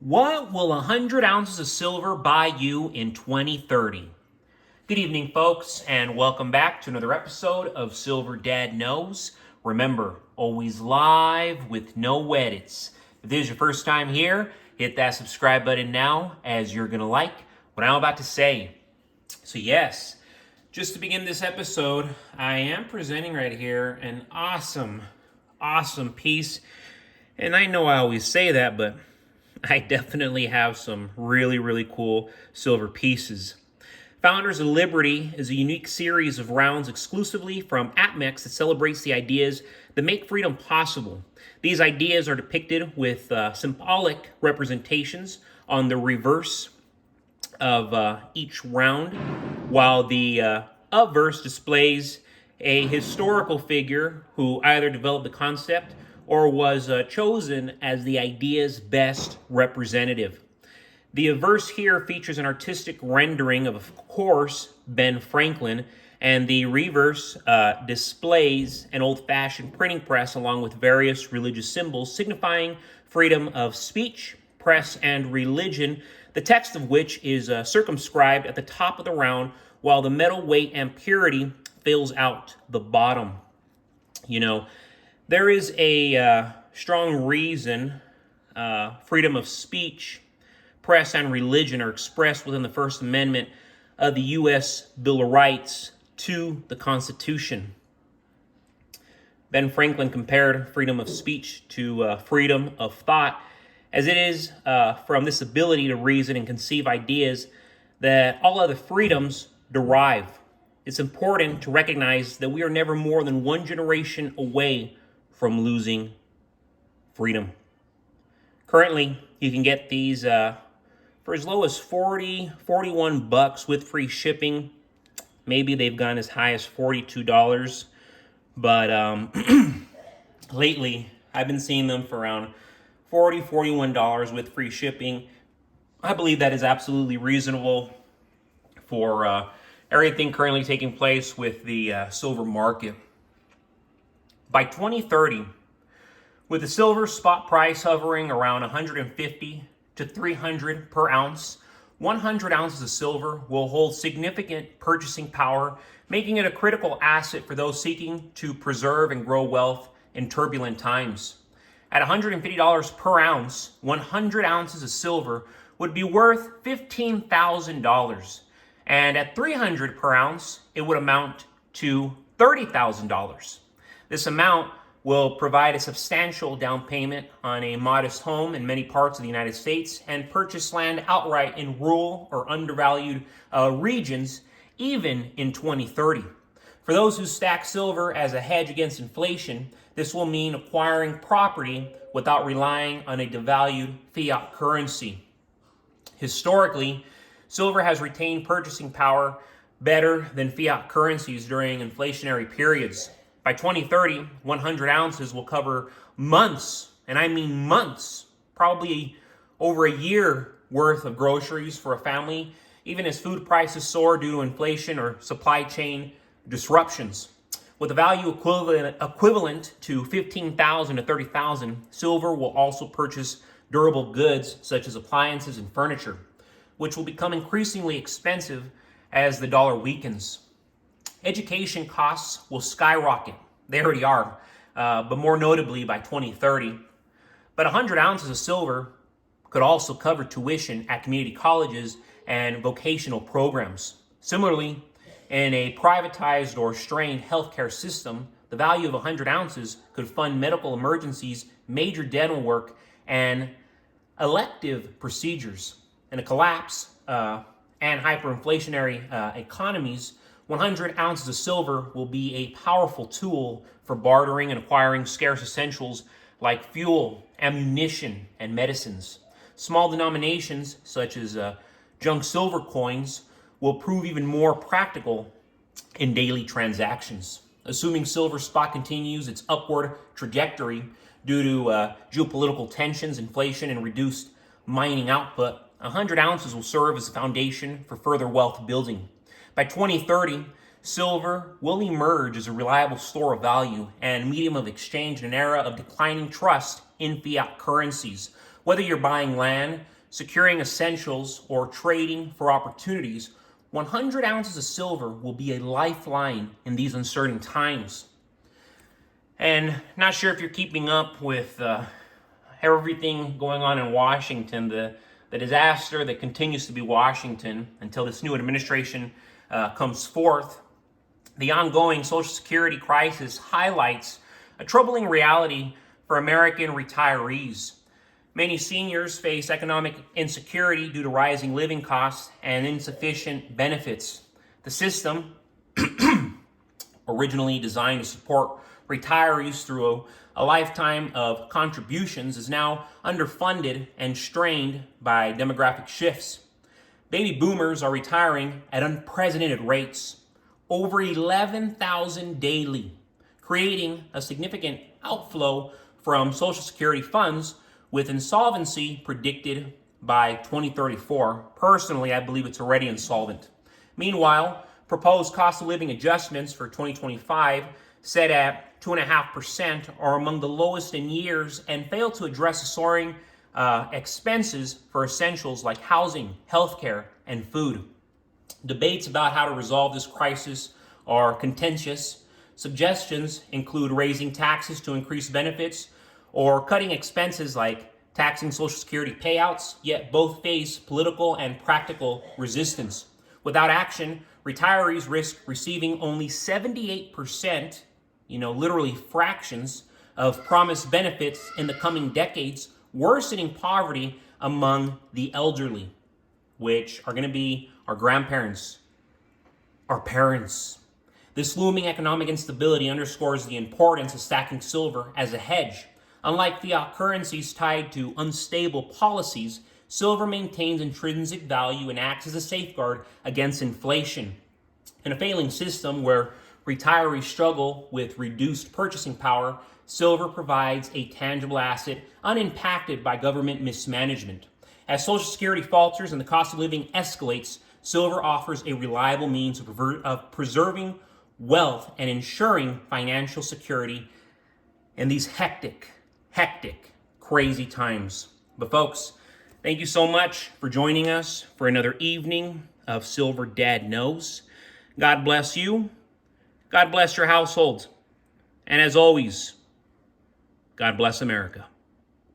What will 100 ounces of silver buy you in 2030? Good evening, folks, and welcome back to another episode of Silver Dad Knows. Remember, always live with no edits. If this is your first time here, hit that subscribe button now, as you're going to like what I'm about to say. So yes, just to begin this episode, I am presenting right here an awesome piece. And I know I always say that, but I definitely have some really cool silver pieces. Founders of Liberty is a unique series of rounds exclusively from APMEX that celebrates the ideas that make freedom possible. These ideas are depicted with symbolic representations on the reverse of each round, while the obverse displays a historical figure who either developed the concept or was chosen as the idea's best representative. The verse here features an artistic rendering of course, Ben Franklin, and the reverse displays an old-fashioned printing press along with various religious symbols signifying freedom of speech, press, and religion, the text of which is circumscribed at the top of the round, while the metal weight and purity fills out the bottom. You know, there is a strong reason freedom of speech, press, and religion are expressed within the First Amendment of the U.S. Bill of Rights to the Constitution. Ben Franklin compared freedom of speech to freedom of thought, as it is from this ability to reason and conceive ideas that all other freedoms derive. It's important to recognize that we are never more than one generation away from losing freedom. Currently, you can get these for as low as $41 with free shipping. Maybe they've gone as high as $42, but lately I've been seeing them for around $41 with free shipping. I believe that is absolutely reasonable for everything currently taking place with the silver market. By 2030, with the silver spot price hovering around 150 to 300 per ounce, 100 ounces of silver will hold significant purchasing power, making it a critical asset for those seeking to preserve and grow wealth in turbulent times. At $150 per ounce, 100 ounces of silver would be worth $15,000. And at $300 per ounce, it would amount to $30,000. This amount will provide a substantial down payment on a modest home in many parts of the United States and purchase land outright in rural or undervalued regions, even in 2030. For those who stack silver as a hedge against inflation, this will mean acquiring property without relying on a devalued fiat currency. Historically, silver has retained purchasing power better than fiat currencies during inflationary periods. By 2030, 100 ounces will cover months, and I mean months, probably over a year worth of groceries for a family, even as food prices soar due to inflation or supply chain disruptions. With a value equivalent to $15,000 to $30,000, silver will also purchase durable goods such as appliances and furniture, which will become increasingly expensive as the dollar weakens. Education costs will skyrocket. They already are, but more notably by 2030. But 100 ounces of silver could also cover tuition at community colleges and vocational programs. Similarly, in a privatized or strained healthcare system, the value of 100 ounces could fund medical emergencies, major dental work, and elective procedures. In a collapse and hyperinflationary economies, 100 ounces of silver will be a powerful tool for bartering and acquiring scarce essentials like fuel, ammunition, and medicines. Small denominations, such as junk silver coins, will prove even more practical in daily transactions. Assuming silver spot continues its upward trajectory due to geopolitical tensions, inflation, and reduced mining output, 100 ounces will serve as a foundation for further wealth building. By 2030, silver will emerge as a reliable store of value and medium of exchange in an era of declining trust in fiat currencies. Whether you're buying land, securing essentials, or trading for opportunities, 100 ounces of silver will be a lifeline in these uncertain times. And not sure if you're keeping up with everything going on in Washington, the disaster that continues to be Washington until this new administration comes forth. The ongoing Social Security crisis highlights a troubling reality for American retirees. Many seniors face economic insecurity due to rising living costs and insufficient benefits. The system, originally designed to support retirees through a lifetime of contributions, is now underfunded and strained by demographic shifts. Baby boomers are retiring at unprecedented rates, over 11,000 daily, creating a significant outflow from Social Security funds, with insolvency predicted by 2034. Personally, I believe it's already insolvent. Meanwhile, proposed cost of living adjustments for 2025, set at 2.5%, are among the lowest in years and fail to address the soaring expenses for essentials like housing, healthcare, and food. Debates about how to resolve this crisis are contentious. Suggestions include raising taxes to increase benefits or cutting expenses like taxing Social Security payouts, yet both face political and practical resistance. Without action, retirees risk receiving only 78%, literally fractions, of promised benefits in the coming decades, worsening poverty among the elderly, which are going to be our grandparents, our parents. This looming economic instability underscores the importance of stacking silver as a hedge. Unlike fiat currencies tied to unstable policies, silver maintains intrinsic value and acts as a safeguard against inflation. In a failing system where retirees struggle with reduced purchasing power, silver provides a tangible asset unimpacted by government mismanagement. As Social Security falters and the cost of living escalates, silver offers a reliable means of preserving wealth and ensuring financial security in these hectic, crazy times. But folks, thank you so much for joining us for another evening of Silver Dad Knows. God bless you. God bless your household. And as always, God bless America.